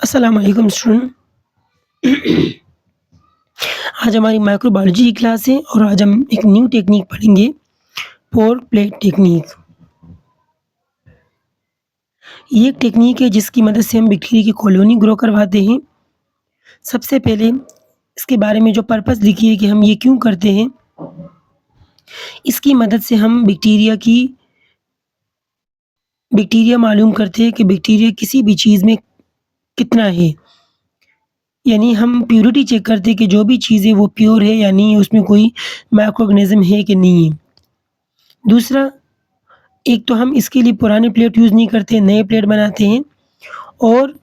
अस्सलाम वालेकुम स्टूडेंट। आज हमारी माइक्रोबायोलॉजी की क्लास है और आज हम एक न्यू टेक्निक पढ़ेंगे, पोर प्लेट टेक्निक। ये एक टेक्निक है जिसकी मदद से हम बैक्टीरिया की कॉलोनी ग्रो करवाते हैं। सबसे पहले इसके बारे में जो पर्पस लिखी है कि हम ये क्यों करते हैं। इसकी मदद से हम बैक्टीरिया मालूम करते हैं कि बैक्टीरिया किसी भी चीज़ में कितना है। यानी हम प्योरिटी चेक करते हैं कि जो भी चीज़ है वो प्योर है या नहीं है, उसमें कोई माइक्रो ऑर्गेनिज़्म है कि नहीं है। दूसरा, एक तो हम इसके लिए पुराने प्लेट यूज़ नहीं करते, नए प्लेट बनाते हैं और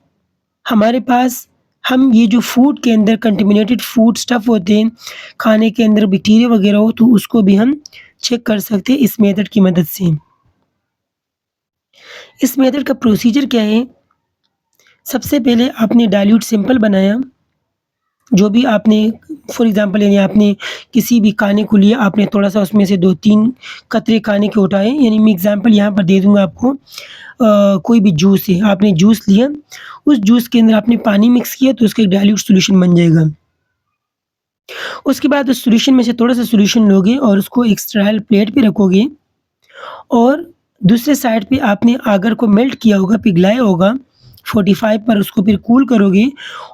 हमारे पास हम ये जो फूड के अंदर कंटामिनेटेड फूड स्टफ़ होते हैं, खाने के अंदर बैक्टीरिया वगैरह हो तो उसको भी हम चेक कर सकते हैं इस मेथड की मदद से। इस मेथड का प्रोसीजर क्या है? सबसे पहले आपने डाइल्यूट सैंपल बनाया, जो भी आपने फॉर एग्ज़ाम्पल यानी आपने किसी भी खाने को लिया, आपने थोड़ा-सा उसमें से 2-3 कतरे खाने के उठाए, यानी मैं एग्ज़ाम्पल यहाँ पर दे दूँगा आपको। कोई भी जूस है, आपने जूस लिया, उस जूस के अंदर आपने पानी मिक्स किया तो उसका एक डाइल्यूट सॉल्यूशन बन जाएगा। उसके बाद उस सॉल्यूशन में से थोड़ा-सा सॉल्यूशन लोगे और उसको एक स्टेराइल प्लेट पे रखोगे और दूसरे साइड पे आपने आगर को मेल्ट किया होगा, पिघलाया होगा 45 पर, उसको फिर कूल करोगे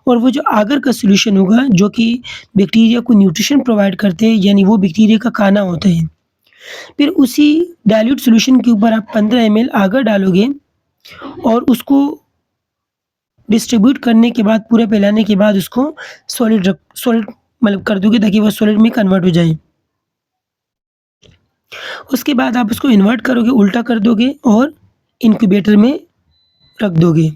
और वो जो आगर का सॉल्यूशन होगा जो कि बैक्टीरिया को न्यूट्रिशन प्रोवाइड करते हैं, यानी वो बैक्टीरिया का खाना होता है। फिर उसी डाइल्यूट सॉल्यूशन के ऊपर आप 15 एमएल आगर डालोगे और उसको डिस्ट्रीब्यूट करने के बाद, पूरा पिलाने के बाद उसको सॉलिड मतलब कर दोगे ताकि वो सॉलिड में कन्वर्ट हो जाए। उसके बाद आप उसको इन्वर्ट करोगे, उल्टा कर दोगे और इंक्यूबेटर में रख दोगे।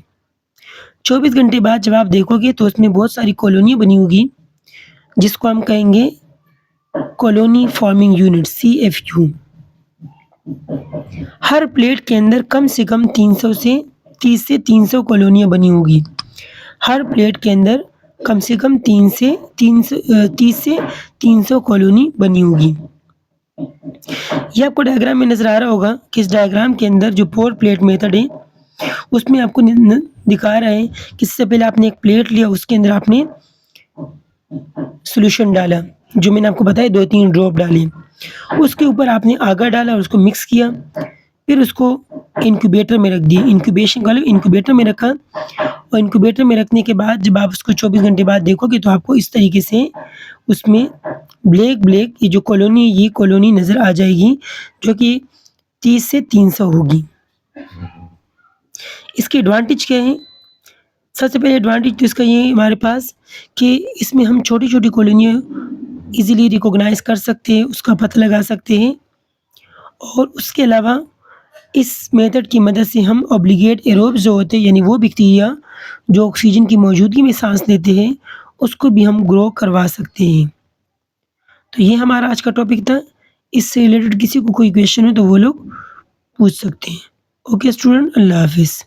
24 घंटे बाद जब आप देखोगे तो उसमें बहुत सारी कॉलोनियाँ बनी होगी, जिसको हम कहेंगे कॉलोनी फॉर्मिंग यूनिट CFU। हर प्लेट के अंदर कम से कम 30 से 300 कॉलोनियाँ बनी होगी। हर प्लेट के अंदर कम से कम 30 से 300 कॉलोनी बनी होगी। ये आपको डायग्राम में नज़र आ रहा होगा कि इस डायग्राम के अंदर जो पोर प्लेट मेथड है, उसमें आपको दिखा रहा है कि इससे पहले आपने एक प्लेट लिया, उसके अंदर आपने सॉल्यूशन डाला, जो मैंने आपको बताया 2-3 ड्रॉप डाले। उसके ऊपर आपने आगर डाला और उसको मिक्स किया, फिर उसको इंक्यूबेटर में रख दिया। इंक्यूबेशन का मतलब इंक्यूबेटर में रखा और इंक्यूबेटर में रखने के बाद जब आप उसको 24 घंटे बाद देखोगे तो आपको इस तरीके से उसमें ब्लैक ये जो कॉलोनी है, ये कॉलोनी नज़र आ जाएगी, जो कि 30 से 300 होगी। इसके एडवांटेज क्या है? सबसे पहले एडवांटेज तो इसका ये है हमारे पास कि इसमें हम छोटी-छोटी कॉलोनियाँ ईज़िली रिकॉग्नाइज़ कर सकते हैं, उसका पता लगा सकते हैं और उसके अलावा इस मेथड की मदद से हम ऑब्लिगेट एरोब्स जो होते हैं, यानी वो बैक्टीरिया जो ऑक्सीजन की मौजूदगी में साँस लेते हैं, उसको भी हम ग्रो करवा सकते हैं। तो ये हमारा आज का टॉपिक था। इससे रिलेटेड किसी को कोई क्वेश्चन हो तो वो लोग पूछ सकते हैं। ओके स्टूडेंट, अल्लाह हाफ़िज़।